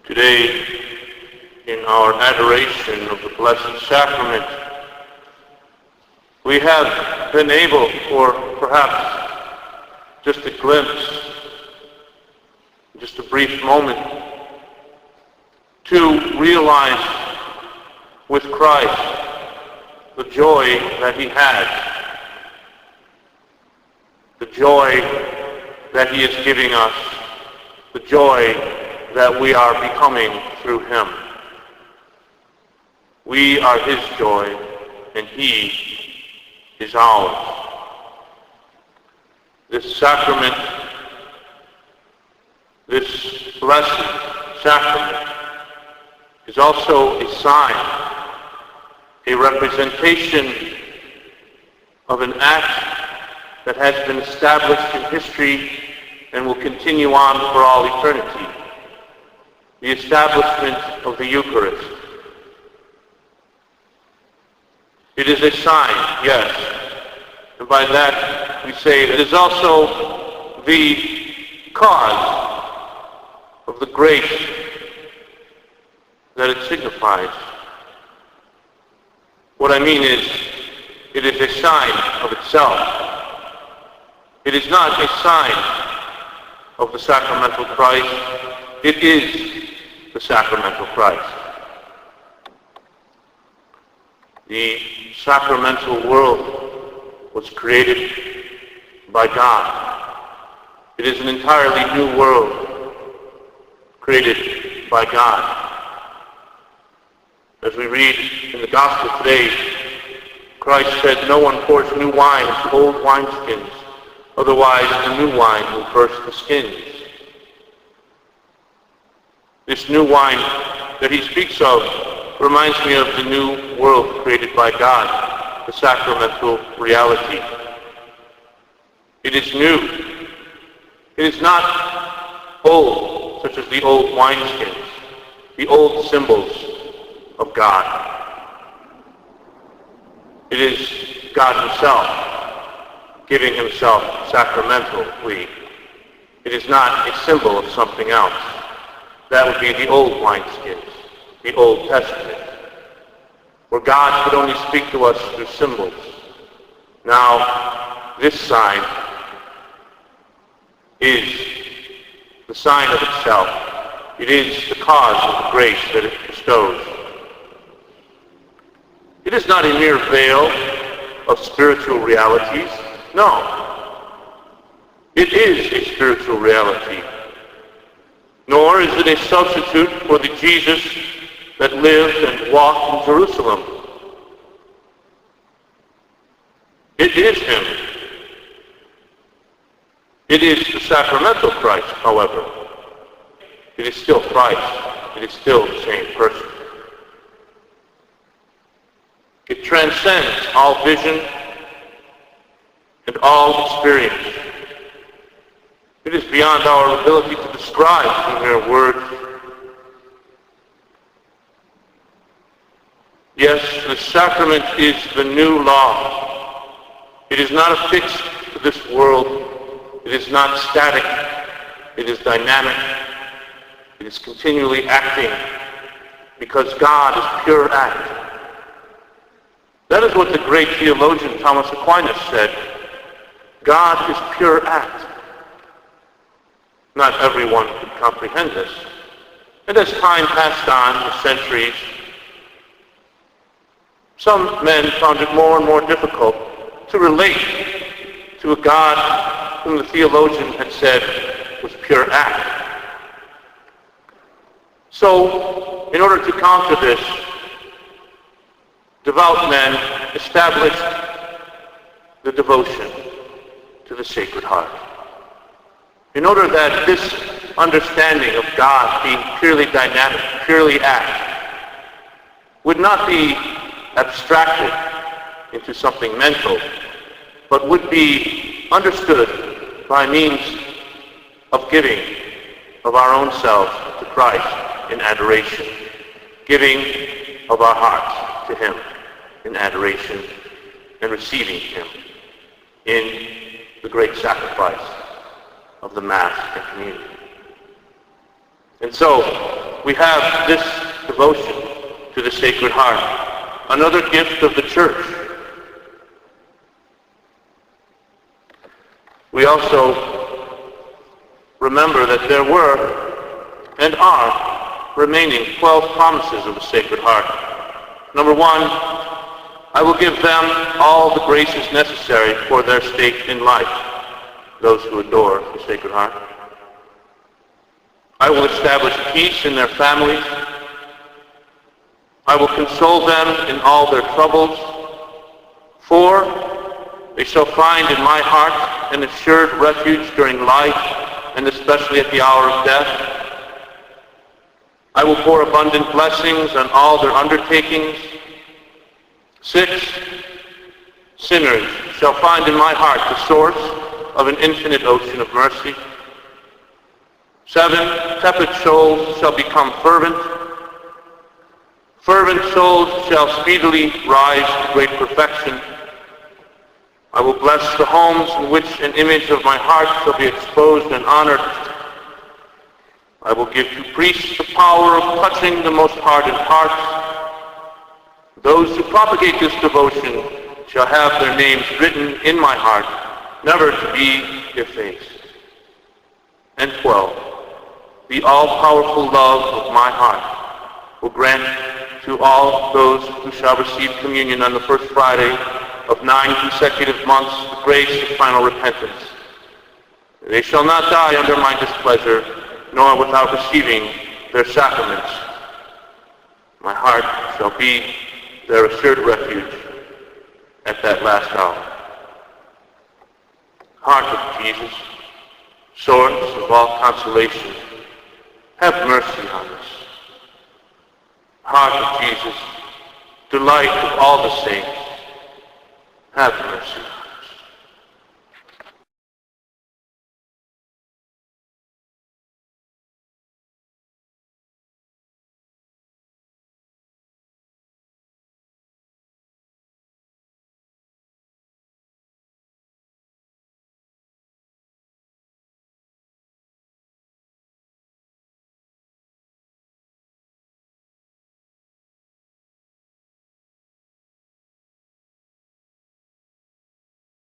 Today, in our adoration of the Blessed Sacrament, we have been able, for perhaps just a glimpse, just a brief moment, to realize with Christ the joy that he has, the joy that he is giving us, the joy that we are becoming through him. We are his joy, and he is ours. This sacrament, this blessed sacrament, is also a sign, a representation of an act that has been established in history and will continue on for all eternity. The establishment of the Eucharist. It is a sign, yes, and by that we say it is also the cause of the grace that it signifies. What I mean is, it is a sign of itself. It is not a sign of the sacramental Christ. It is the sacramental Christ. The sacramental world was created by God. It is an entirely new world created by God. As we read in the Gospel today, Christ said, "No one pours new wine into old wineskins, otherwise the new wine will burst the skins." This new wine that he speaks of reminds me of the new world created by God, the sacramental reality. It is new. It is not old, such as the old wineskins, the old symbols of God. It is God himself giving himself sacramentally. It is not a symbol of something else. That would be the old wineskins, the Old Testament, where God could only speak to us through symbols. Now, this sign is the sign of itself. It is the cause of the grace that it bestows. It is not a mere veil of spiritual realities. No. It is a spiritual reality. Nor is it a substitute for the Jesus that lived and walked in Jerusalem. It is him. It is the sacramental Christ, however. It is still Christ. It is still the same person. It transcends all vision and all experience. It is beyond our ability to describe in mere words. Yes, the sacrament is the new law. It is not affixed to this world. It is not static. It is dynamic. It is continually acting because God is pure act. That is what the great theologian Thomas Aquinas said. God is pure act. Not everyone could comprehend this. And as time passed on, the centuries, some men found it more and more difficult to relate to a God whom the theologian had said was pure act. So, in order to counter this, devout men established the devotion to the Sacred Heart. In order that this understanding of God being purely dynamic, purely act, would not be abstracted into something mental, but would be understood by means of giving of our own selves to Christ in adoration, giving of our hearts to him in adoration, and receiving him in the great sacrifice of the Mass and communion. And so, we have this devotion to the Sacred Heart, another gift of the Church. We also remember that there were and are remaining 12 promises of the Sacred Heart. Number 1, I will give them all the graces necessary for their state in life, those who adore the Sacred Heart. I will establish peace in their families. I will console them in all their troubles. 4, they shall find in my heart an assured refuge during life, and especially at the hour of death. I will pour abundant blessings on all their undertakings. 6, sinners shall find in my heart the source of an infinite ocean of mercy. 7, tepid souls shall become fervent. Fervent souls shall speedily rise to great perfection. I will bless the homes in which an image of my heart shall be exposed and honored. I will give to priests the power of touching the most hardened hearts. Those who propagate this devotion shall have their names written in my heart, never to be effaced. And 12, the all-powerful love of my heart will grant to all those who shall receive communion on the first Friday of 9 consecutive months the grace of final repentance. They shall not die under my displeasure, nor without receiving their sacraments. My heart shall be their assured refuge at that last hour. Heart of Jesus, source of all consolation, have mercy on us. Heart of Jesus, delight of all the saints, have mercy on us.